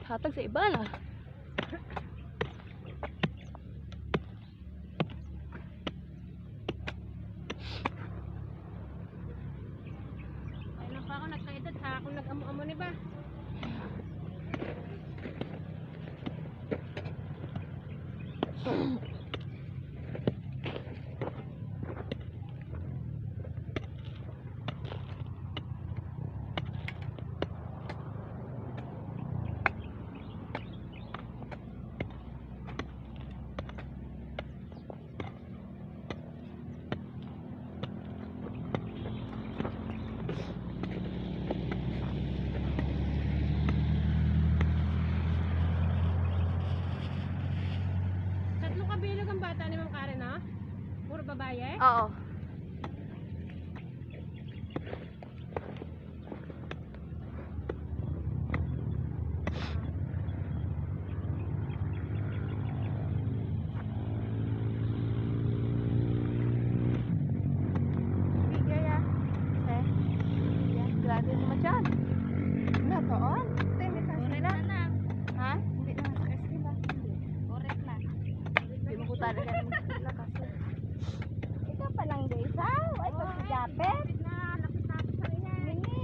Hatag sa iba na. Kailan pa ako nagkaedad ha? Kung nag-amo-amo ni ba? Tatlong kabilog ang bata ni Ma'am Karen ha? Puro babae? Oo. Grabe naman dyan. Natoon? Hindi sa sila. Ha? Hindi na sa sila. Correct na. Hindi mo ko talaga sila kasi. Ito pa lang guys ha? Ay, ito si Japet. Mini.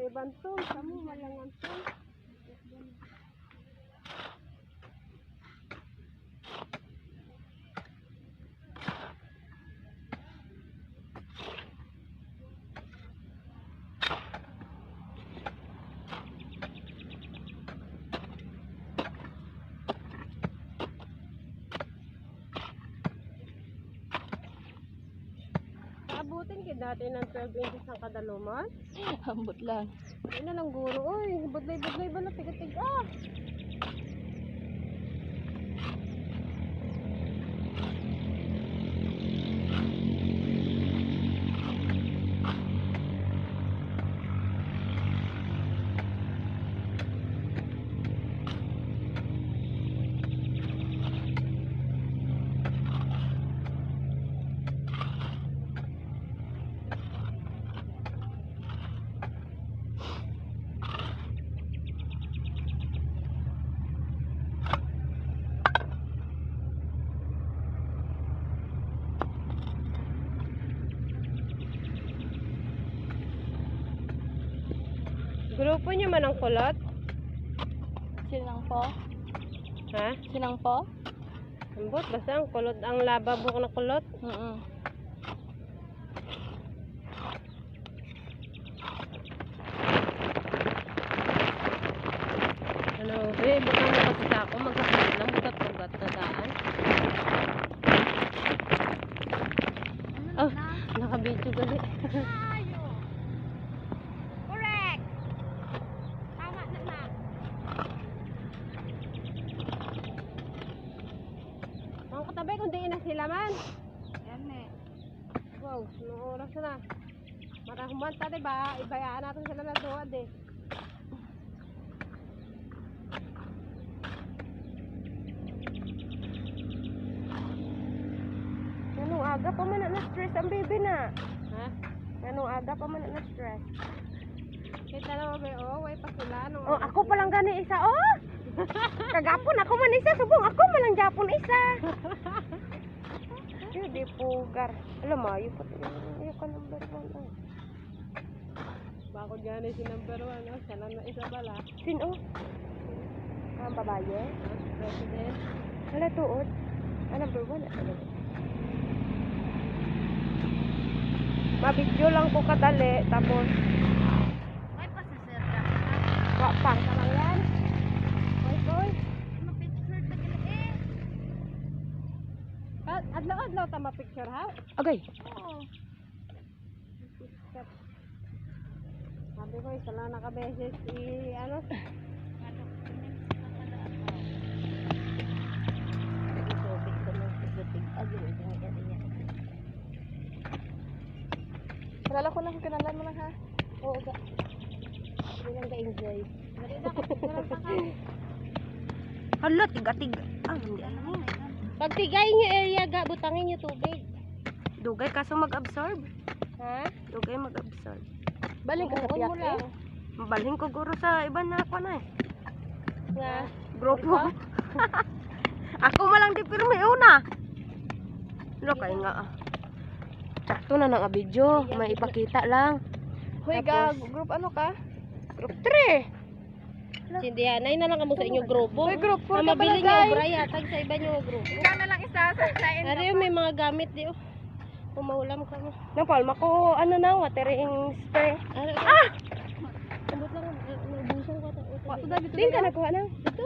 Ibang tong, kamu malangan tong. Abutin kay dati ng 12 inches ang kada lumot. Hambot lang. Ay na lang guro, oy. Budlay-budlay ba na tiga-tiga? Grupo niyo man ang kulot? Sinang po? Ha? Sinang po? Ambot, basta ang kulot, ang laba buko na kulot. sila man. Yan eh. Wow, anong oras na? Matahumanta, diba? Ibayaan natin sila na duwad eh. Anong aga pa man na stress ang baby na. Ha? Anong aga pa man na stress. Kita naman ba, oh, way pa sila. Anong Oh, oras ako na? palang gani isa, oh. Kagapon ako man isa, subong ako malang Japon isa. Hindi pugar. Alam mo, yung pati yung ka number 1. Oh. Bako dyan si number 1, oh. Siya lang na isa pala. Sino? Ang babae? President. Hala tuod. Ah, number 1. Mabidyo lang ko kadali, tapos Ay, pasasir ka. wapang ka lang yan. Oy, oy. Mapicture na gila eh. Adlaw-adlaw tama picture ha? Agay. Oo. Sabi ko, isa lang nakabeses ano? Tubig ko ng tubig. Agay, agay, agay. Kilala ko lang, kinalan mo lang ha. Oo, ga. Hindi lang ka-enjoy. Hala, tiga-tiga. Ah, hindi alam mo. Pag tigay niyo area ga, butangin niyo tubig. Dugay kaso mag-absorb. Ha? Dugay mag-absorb. Baling ka sa piyak eh. Mabalhin ko guro sa iba na ako na eh. Nga. Grupo. Ako malang di pirmi una. Lo kay nga. Sakto na nang video, may ipakita lang. Hoy, Tapos- group ano ka? Group 3. Si Dianay na lang kamo sa inyong grupo. Hoy, group 4 Na ka mabili pala, niyo guys. obra yatag sa iba niyo grupo. Ikaw na lang isa sa kain. Ari may mga gamit di oh. Umaulam ka mo. Nang palma ko ano na, watering spray. Ari. Ah! Ambot lang naubusan ko ta. Din ka nakuha na. Dito.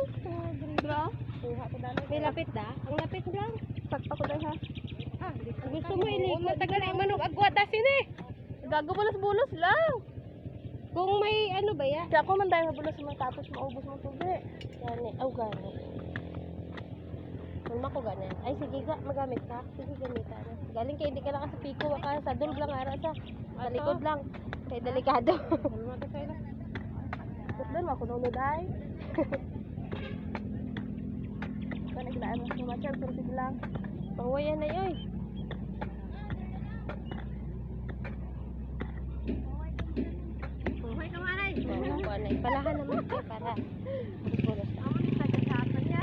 Bro. Kuha ko dali. May lapit da. Ang lapit lang. Sakto ko dahil ha. Ah, gusto mo ilikot tagal ay manok agwat asin eh. Gagabulos-bulos lang. Kung may ano ba ya? Kaya ako man dahil mabulos mo tapos maubos mo tubig. Gani, aw gani. Kung ako ganyan. Ay sige ga, magamit ka. Sige gamitan. Galing kay hindi ka lang sa piko ka sa dul lang ara sa likod lang. Kay delikado. Ano ka kay lang. Tapos doon, makunulod ay. Kaya naglaan mo sa matcha, pero sige lang. Pangwayan na yoy. Hoy, kamanay. Kuha na ipalahan naman kay para. Ipulos na. Ako ni sagad-sagad niya.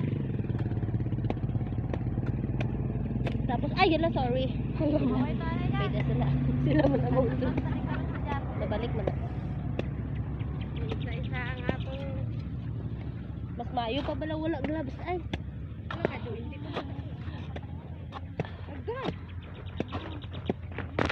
Tapos ay yun lang sorry. Hoy, tanay na. Pwede sila. Sila mo na mo. Balik ka lang sa Japan. Nabalik mo na. Isa-isa ang atong mas maayo pa bala wala gloves ay.